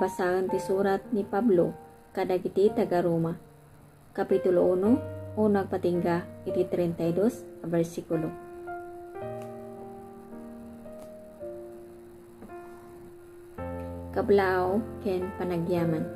basahan ti surat ni Pablo kadagiti taga Roma. Kapitulo 1, unang patingga iti 32 a bersikulo. Kablao ken panagyaman.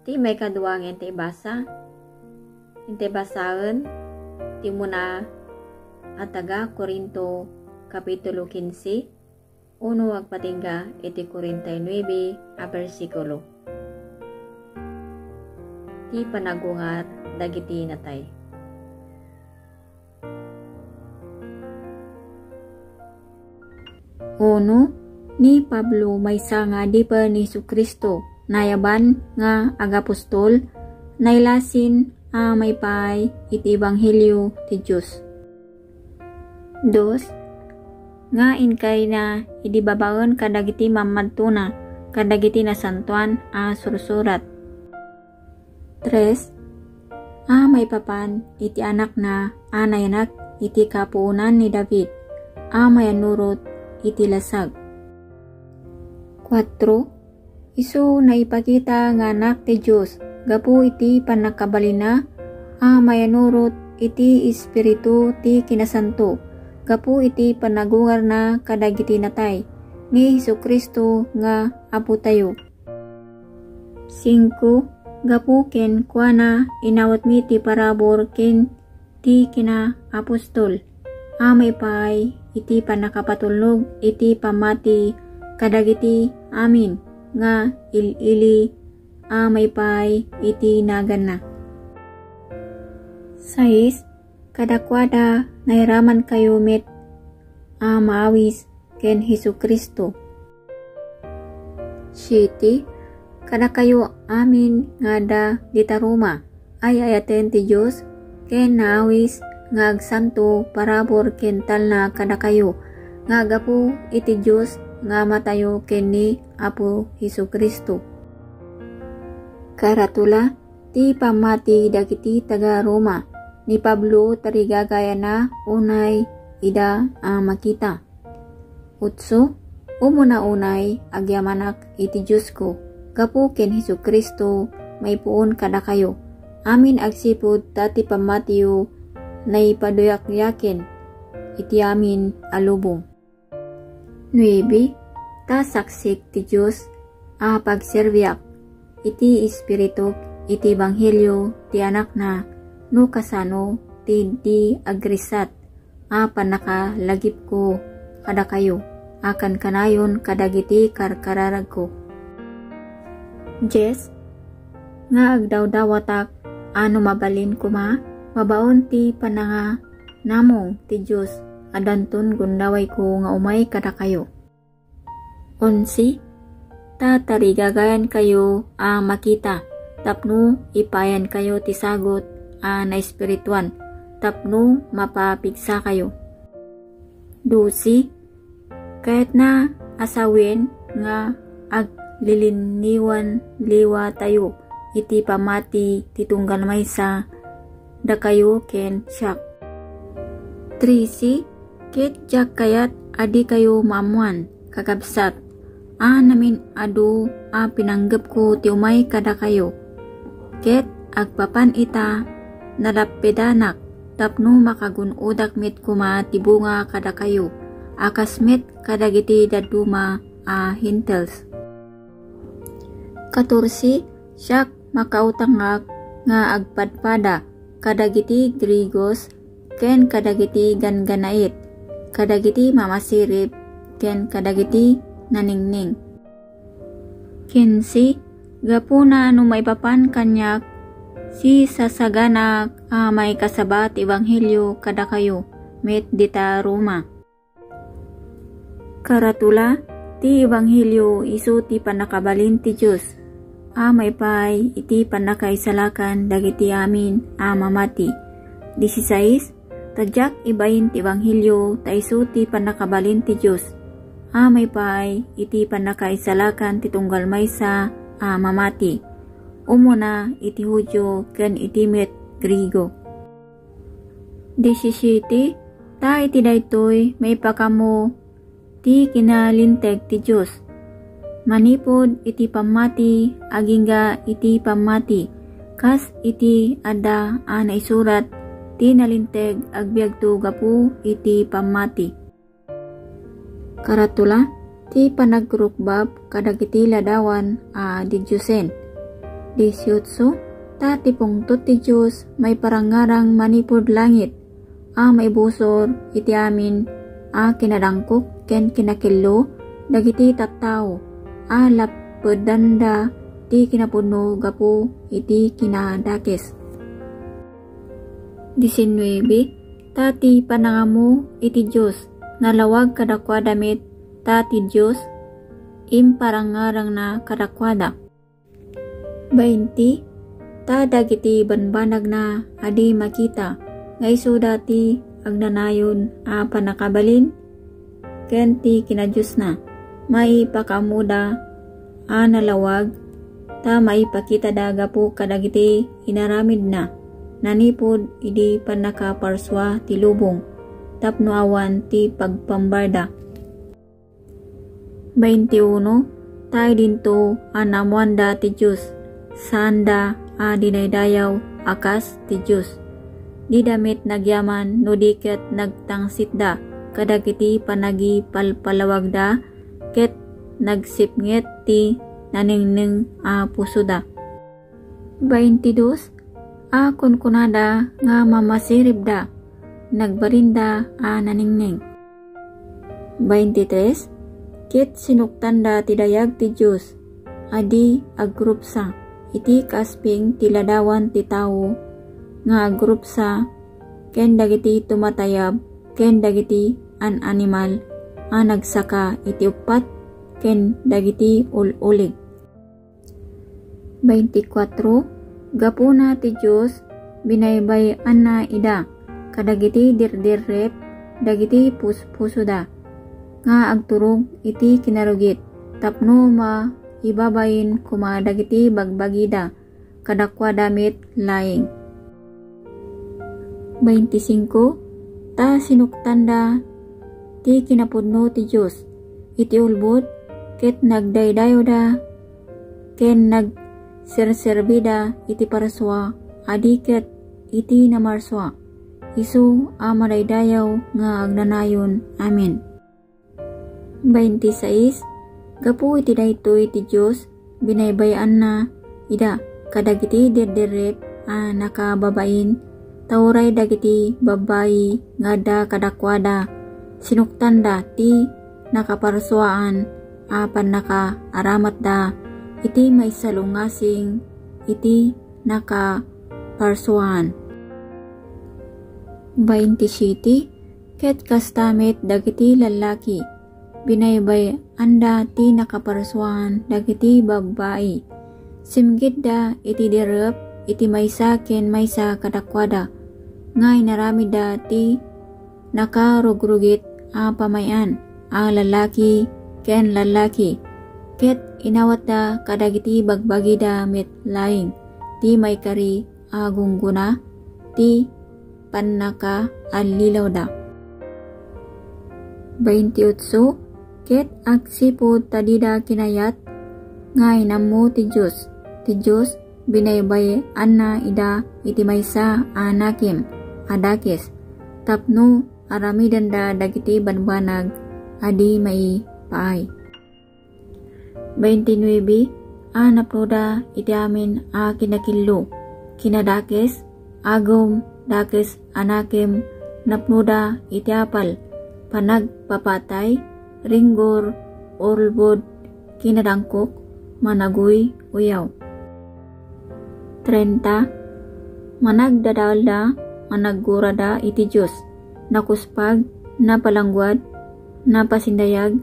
Ti may kaduangen ti basa. Inte basahan ti muna at taga Korinto kapitulo 15 uno agpatingga iti 49 a bersikulo. Ti panagungar dagiti natay. Uno, ni Pablo maysa nga di pa ni Jesucristo nayaban nga agapostol nailasin may pay iti ebanghelyo ti Diyos. Dos, nga inkay na idibabaon kadagiti mamadtuna kadagiti nasantuan sursurat. Tres, may papan iti anak na anayanak iti kapuunan ni David mayanurot iti lasag. 4, isu na ipakita nga anak ti Diyos gapu iti panakabalina mayanurot iti espiritu ti kinasanto gapu iti panagungar na kadagiti natay ni Jesucristo nga apo tayo. 5, gapu ken kuana inawat mi ti parabor ken ti kina apostol may pay iti panakapatulnog iti pamati kadagiti amin nga ilili may pay iti nagan na. 6, kadakwada nairaman kayo met maawis ken Jesucristo. 7, kada kayo amin nga da ditaruma ay ayaten ti Diyos ken naawis nga agsanto parabor ken talna kada kayo nga agapu iti Diyos nga matayo ken ni Apo Jesucristo. Karatula ti pamati dagiti taga Roma ni Pablo tarigagaya na unay ida makita. 8, umuna unay agyamanak iti Diyos ko gapu ken Jesucristo may puon kada kayo amin agsipud tati pamatiyo na ipaduyak-yakin iti amin alubong. 9, ta saksik ti Diyos pagserbiak iti espiritu iti ebanghelyo ti anak na no kasano ti di agrisat panakalagip ko kada kayo akan kanayon kadagiti karkararag ko. 10, nga agdawdawatak mabalin ko mabaon ti pananga namong ti Diyos adanton gundaway ko nga umay kada kayo. 11, tatarigagayan kayo makita tapno ipayan kayo ti sagot na espirituan tapno mapapigsa kayo. 12, kahit na asawin nga agliliniwan liwa tayo iti pamati titunggal maysa da kayo ken siyak. 13, ket jak kayat adi kayo maamuan kakabsat namin adu pinanggap ko ti umay kada kayo ket agpapan ita nalapedanak tapno makagunodak met kuma tibunga kada kayo akasmet kadagiti daduma hintels. 14, siyak makautangak nga agpadpada kadagiti Grigos ken kadagiti ganganait kadagiti mamasirip ken kadagiti naningning. 15, gapuna no maipapan kanyak si sasaganak may kasabat ebanghelyo kada kayo met dita Roma. Karatula ti ebanghelyo isu ti panakabalin ti Diyos may pay iti panakaisalakan dagiti amin mamati. 16, tadyak ibayin ti ebanghelyo ta isu ti panakabalin ti Diyos may pay iti panakaisalakan ti tunggal maysa mamati umuna iti Hudyo ken iti met Grigo. 17, ta iti daytoy may pakamo ti kinalinteg ti Diyos. Manipod iti pamati agingga iti pamati, kas iti adda naisurat ti nalinteg agbiag tu gapu iti pamati. Karatula ti panagkurukbab kadagiti ladawan di Diyosen. 18 ta ti pungtot ti Diyos may parangarang manipod langit, maibusor iti amin kinadangkok ken kinakillo dagiti tattao, lapedanda ti kinapuno gapu iti kinadakes. 19 ta ti panangamu iti Diyos nalawag kadakwada met ta ti Diyos imparangarang na kadakwada. 20 ta dagiti banbanag na adi makita nga isu dati agnanayon panakabalin ken ti kinadiyos na maipakamuda nalawag ta maipakita daga po kadagiti inaramid na nanipod idi panakaparswa ti lubong tapno awan ti pagpambarda. 21 tayo dinto anamuanda ti Diyos sanda dinaydayaw akas ti Diyos. Di damit nagyaman no diket nagtangsitda kadagiti panagi palpalawagda ket nagsipnget ti naningning pusoda. 22 kunkunada nga mamasiribda nagbarinda naningning. 23 ket sinuktanda ti dayag ti Diyos adi agrupsa iti kasping ti ladawan ti tawo nga agrupsa ken dagiti tumatayab ken dagiti animal nagsaka iti upat ken dagiti ulig. 24 gapuna ti Diyos binaybay na ida kadagiti dirdirrep dagiti puspusoda nga agturog iti kinarugit tapno ibabayin kuma dagiti bagbagida kadakwa damit laing. 25 ta sinuktanda ti kinapudno ti Diyos iti ulbod ket nagdaydayo da ken nagserserbida iti paraswa ket iti namarswa isu amadaydayaw nga agnanayon. Amen. 26 gapu iti daytoy ti Diyos binaybayan na ida kadagiti dirdirep nakababain tauray dagiti babayi nga da kadakwada sinuktanda ti nakaparswaan naka-aramat da iti maisalungasing iti nakaparswaan. 27 ket kastamit dagiti lalaki binaybay anda ti nakaparswaan dagiti babayi simgid da iti direp iti maysa ken maysa kadakwada nga inaramid da ti nakarugrugit pamayan lalaki ken lalaki ket inawat da kadagiti bagbagi da met laing ti may kari gungguna ti pannaka alilaw da. 28 ket agsipod tadida kinayat nga inamu ti Diyos binaybay na ida iti maysa anakim adakes tapno aramidan da dagiti banbanag adi mai paay. 29 napnoda iti amin kinakillo kinadakes agom dakes anakim napnoda iti apal panagpapatay ringgor ulbod kinadangkok managuy uyaw. 30 managdadalda managgurada iti Diyos nakuspag napalangguad napasindayag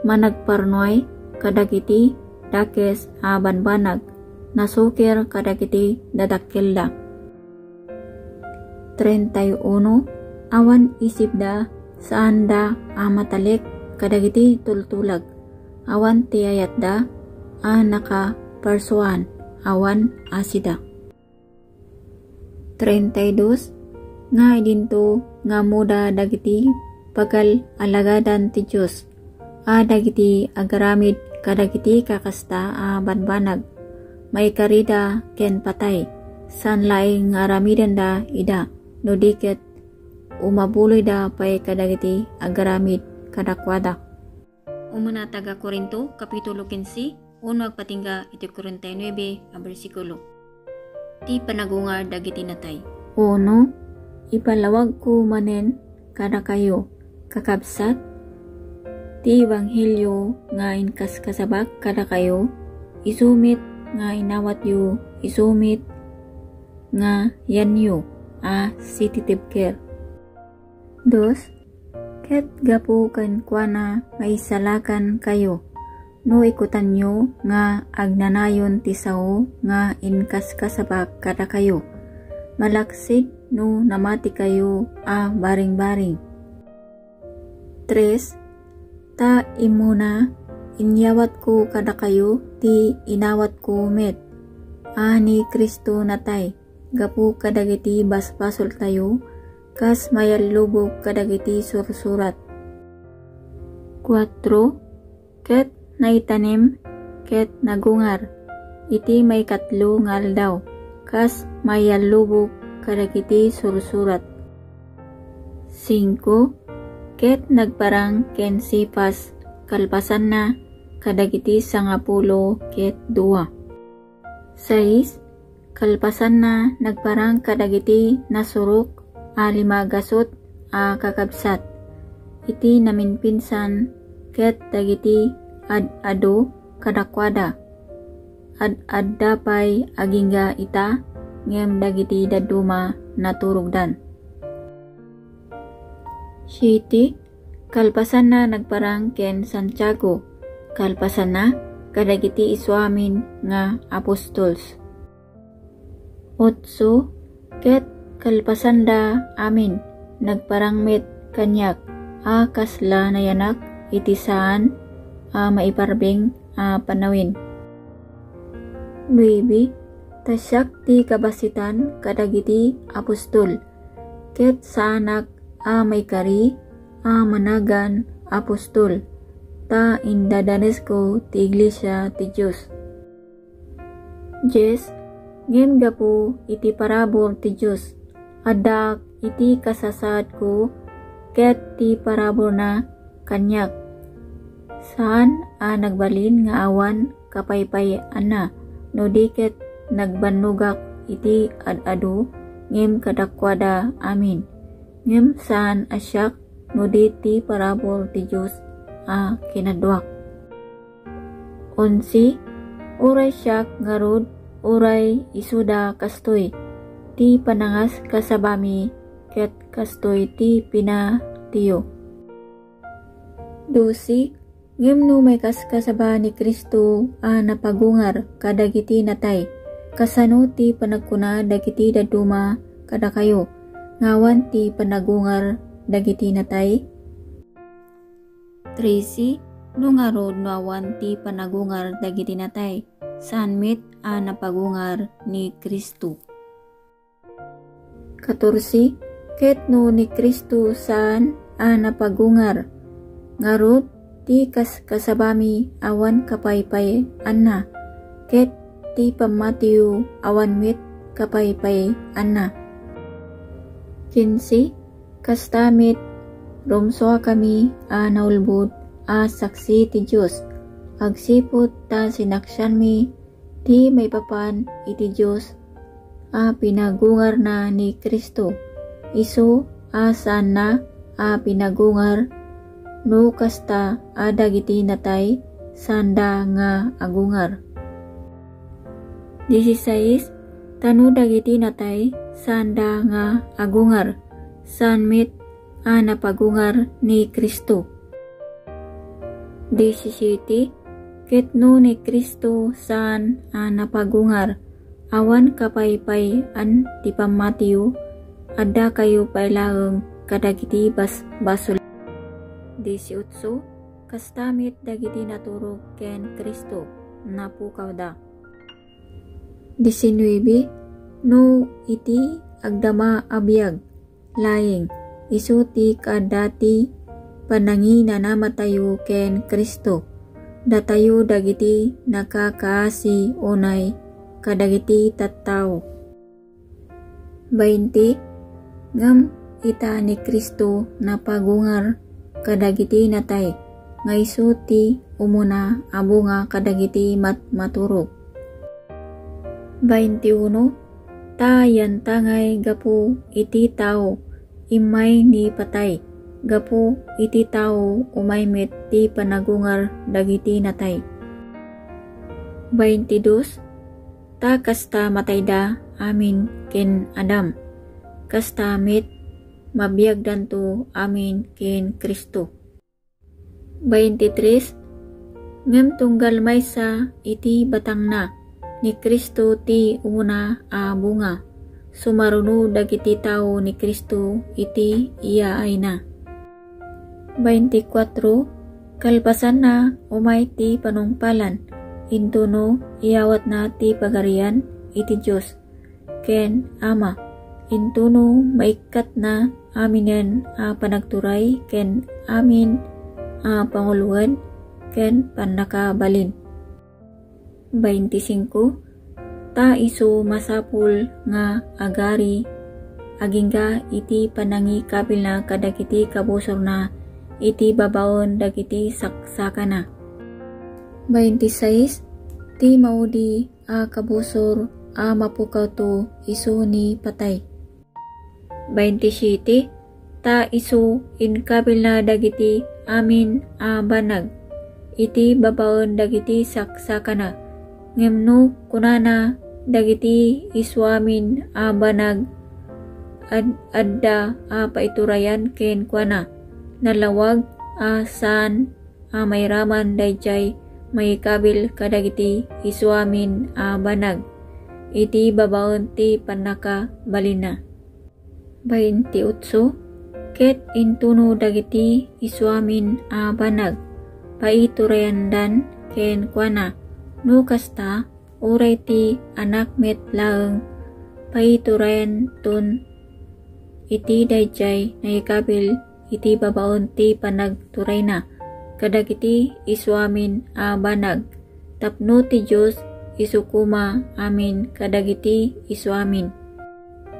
managparnoy kadagiti dakes banbanag nasukir kadagiti dadakkelda. 31 awan isipda saanda matalik kadagiti tultulag awan tiyayatda nakaparsuan awan asida. 32 nga idinto nga muda dagiti pagal alagadan ti Diyos dagiti agaramid kadagiti kakasta banbanag maikarida ken patay san laing aramidan da ida no diket umabuloy da pay kadagiti agaramid kadakwada. Umuna taga Korinto kapitulo 15 uno agpatingga iti 49 a bersikulo. Ti panagungar dagiti natay. Uno, ipalawag ko manen kada kayo kakabsat ti ebanghelyo nga inkas kasabak kada kayo isumit nga inawat yu isumit nga yanyo sensitive care. Dos, ket gapu kan kuana maisalakan kayo no ikutan nyo nga agnanayon ti sao nga inkas kasabak kada kayo malaksid no namati kayo baring-baring. 3. Ta imuna inyawat ko kada kayo ti inawat ko met ni Kristo natay gapu kadagiti basbasol tayo kas mayallubog kadagiti sursurat. 4. Ket naitanem ket nagungar iti may katlo nga aldaw kas mayallubog kadagiti sursurat. 5. Ket nagparang ken sipas kalpasan na kadagiti 10 ket 2. 6. Kalpasan na nagparang kadagiti nasurok 5 kakabsat iti naminpinsan ket dagiti ad-ado kadakwada ad-adda pay agingga ita ngem dagiti daduma naturugdan. 7. Kalpasan na nagparang ken Santiago kalpasan na kadagiti isuamin nga apostols. 8. Ket kalpasanda amin nagparang met kanyak kasla nayanak iti saan maiparbeng panawin. 9. Tasyak ti kabasitan kadagiti apostol ket saanak maikari managan apostol ta indadanes ko ti iglesia ti Diyos. 10. Ngem gapu iti parabor ti Diyos adak iti kasasad ko ket ti parabor na kanyak saan nagbalin nga awan kapaypay ana no diket nagbanugak iti ad-ado ngem kadakwada amin ngem saan asyak no ti parabor ti Diyos kinadwak. 11. Uray syak ngarod uray isuda kastoy ti panangas kasabami ket kastoy ti pinatiyo. 12. Ngem no may kaskasaba ni Kristo napagungar kadagiti natay kasano ti panagkuna dagiti daduma kada kayo ngawan ti panagungar dagiti natay. 13. No ngarod no awan ti panagungar dagiti natay saan met napagungar ni Kristo. 14. Ket no ni Kristo saan napagungar ngarod ti kasabami awan kapaypay anna ket ti pamatiyo awan met kapaypay anna. 15. Kastamit rumsoa kami naulbud saksi ti Diyos agsipot ta sinaksyan mi ti may papan iti Diyos pinagungar na ni Kristo iso saan na pinagungar no kasta dagiti natay sanda nga agungar. 16. Tano dagiti natay sanda nga agungar san met napagungar ni Kristo. 17. Ket no ni Kristo saan napagungar awan kapaypay ti pamatiyo adda kayo pailaeng kadagiti basol. 18. Kastamit dagiti naturog ken Kristo napukaw da. 19. No iti agdama abiyag laing isu ti kadati panangina namatayo ken Kristo. Datayo dagiti nakakaasi unay kadagiti tattao. 20. Ngam ita ni Kristo na pagungar kadagiti natay nga isu ti umuna abunga kadagiti maturog. 21. Tayan tangay gapu iti tao imay ni patay, gapu iti tao umaymet ti panagungar dagiti natay. 22. Ta kasta matayda amin ken Adam, kasta met mabiyagdanto amin ken Kristo. 23. Ngem tunggal maysa iti batangna ni Kristo ti umuna a bunga, sumaruno dagiti tao ni Kristo iti iya ay na. 24. Kalpasan na umay ti panungpalan, intuno iyawat na ti pagarian iti Diyos ken Ama, intuno maikat na aminen a panagturay ken amin a panguluhan ken panakabalin. 25. Ta isu masapul nga agari agingga iti panangi kabil na kadagiti kabusor na iti babaon dagiti saksakana. 26. Ti maudi a kabusor a mapukaw to isu ni patay. 27. Ta isu in kabil na dagiti amin a banag iti babaon dagiti saksakana, ngemno kunana dagiti iswamin a banag adda a paiturayan ken kuana, nalawag a saan a mayraman dayjay may kabil kadagiti iswamin a banag iti babaon ti panaka balina. 28. Ket intuno dagiti iswamin a banag paiturayandan ken kuana, no kasta uray ti anak met laeng paiturayan tun iti dayjay naikabil iti babaon ti panagturay na kadagiti iswamin a banag, tapno ti Diyos isukuma amin kadagiti iswamin.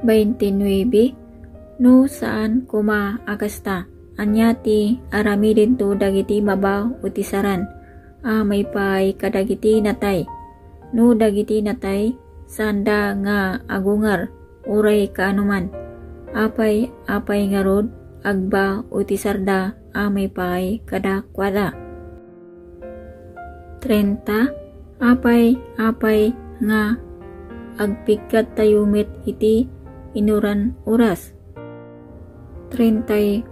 29. No saan kuma akasta anya ti aramidin to dagiti babaw utisaran a maypay kadagiti natay, no dagiti natay sanda nga agungar uray kaanuman, apay ngarod agba utisarda a maypay kadakwada. 30. Apay nga agpigkat tayo met iti inuran oras. 31.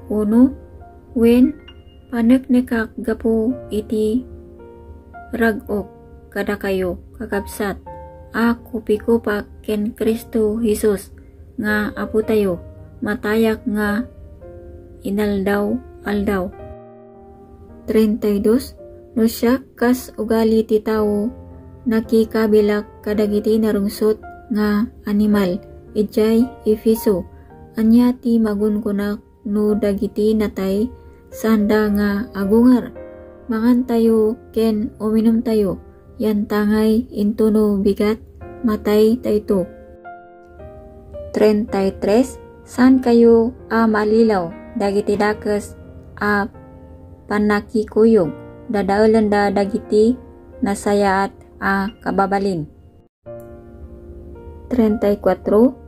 Wen paneknekak gapo iti ragok kada kayo kakabsat a kupikupak ken Kristo Jesus nga apo tayo matayak nga inaldaw. 32. No siya kas ugali ti tao nakikabilak kadagiti narungsot nga animal ijay Efeso, anya ti magunkunak no dagiti natay sanda nga agungar, mangan tayo ken uminom tayo, yan tangay intuno bigat matay tayto. 33. San kayo a malilaw dagiti dakes a panakikuyog, dadaulan da dagiti nasayaat a kababalin. 34.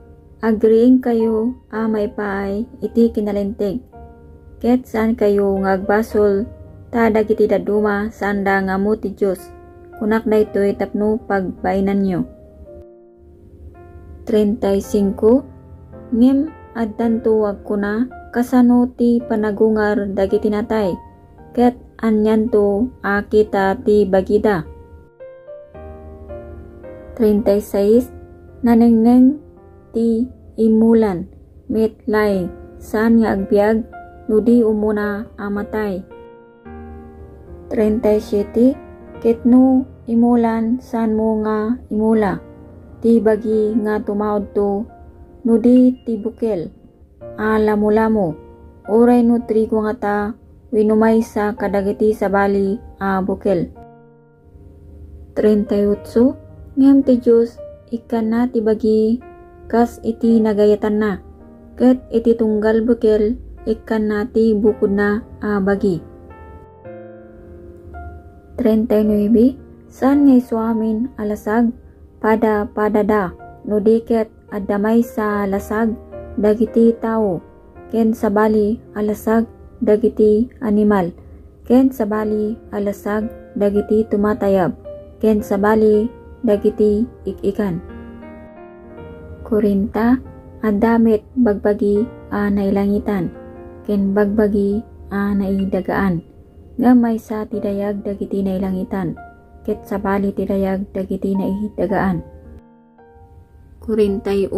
Agriing kayo a maypaay iti kinalintig, ket saan kayo ngagbasol ta dagiti daduma sanda nga mo ti Diyos, kunak na ito'y tapno pagbainan nyo. 35. Ngem addan tuwag kuna kasano ti panagungar dagiti natay, ket anyan to akita ti bagida. 36. Nanengneng ti imulan met laing saan nga agbiag no di umuna amatay. 37. Ketno imulan saan mo nga imula ti bagi nga tumawad to no di ti bukel a lamo-lamo, oray no trigo nga ta winumay sa kadagiti sabali a bukel. 38 ngem ti Diyos ikan na ti bagi kas iti nagayatan na, ket iti tunggal bukel ikan na ti bukod na a bagi. 39 saan ngay suamin alasag pada da no diket addamay sa lasag dagiti tao, ken sabali alasag dagiti animal, ken sabali alasag dagiti tumatayab, ken sabali dagiti ikikan. 40 addamit bagbagi a nailangitan, ken bagbagi a naidagaan, gamay sa tidayag dagiti nailangitan, ket sabali tidayag dagiti naidagaan. 41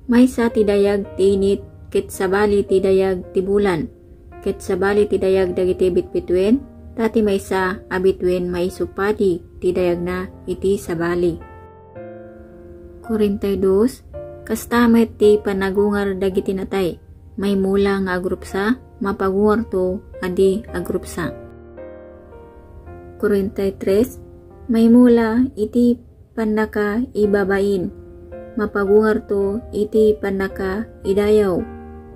may sa tidayag tinit, ket sabali tidayag tibulan, ket sabali tidayag dagiti bitbituen, tati may sa abituen may supadi tidayag na iti sabali. 42 kastamet ti panagungar dagiti natay, may mula nga agrupsa, mapagungar to adi agrupsa. 43 may mula iti panaka ibabain, mapagungar to iti panaka idayaw,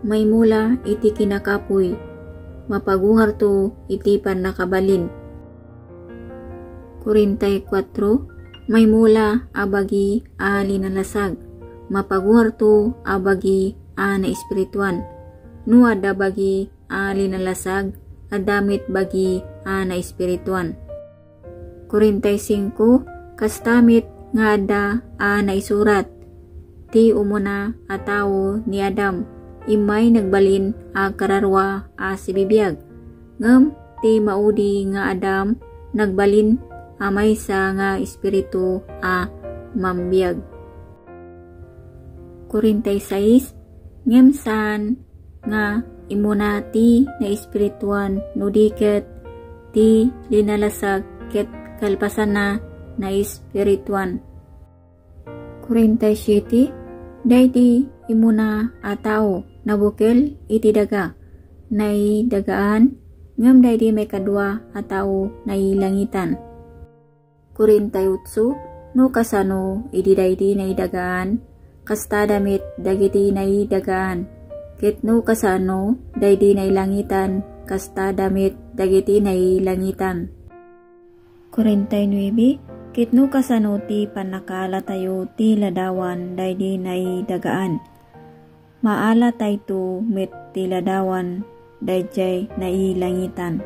may mula iti kinakapoy, mapagungar to iti panakabalin. 44 may mula abagi a linalasag, mapagungar to abagi a na espirituan, no ada bagi a linalasag adamit bagi a na espirituan. 45 kastamit nga ada a naisurat, ti umuna a tao ni Adam, imay nagbalin a kararwa a sibibiyag, ngem ti maudi nga Adam nagbalin a maysa nga espiritu a mambiyag. 46 ngem saan nga imuna ti na espirituan no diket ti linalasag ket kalpasan na espirituan. 47 daydi imuna a tao nabukel iti daga, nay dagaan, ngem daydi may kadwa a tao nailangitan. 48 no kasano iti daydi naidagaan, kasta damit dagiti naidagaan, ket no kasano daydi nailangitan, kasta damit dagiti nailangitan. 49 kitno kasano ti panakala tayo ti ladawan daydi naidagaan, maala tayo met ti ladawan dayjay nailangitan.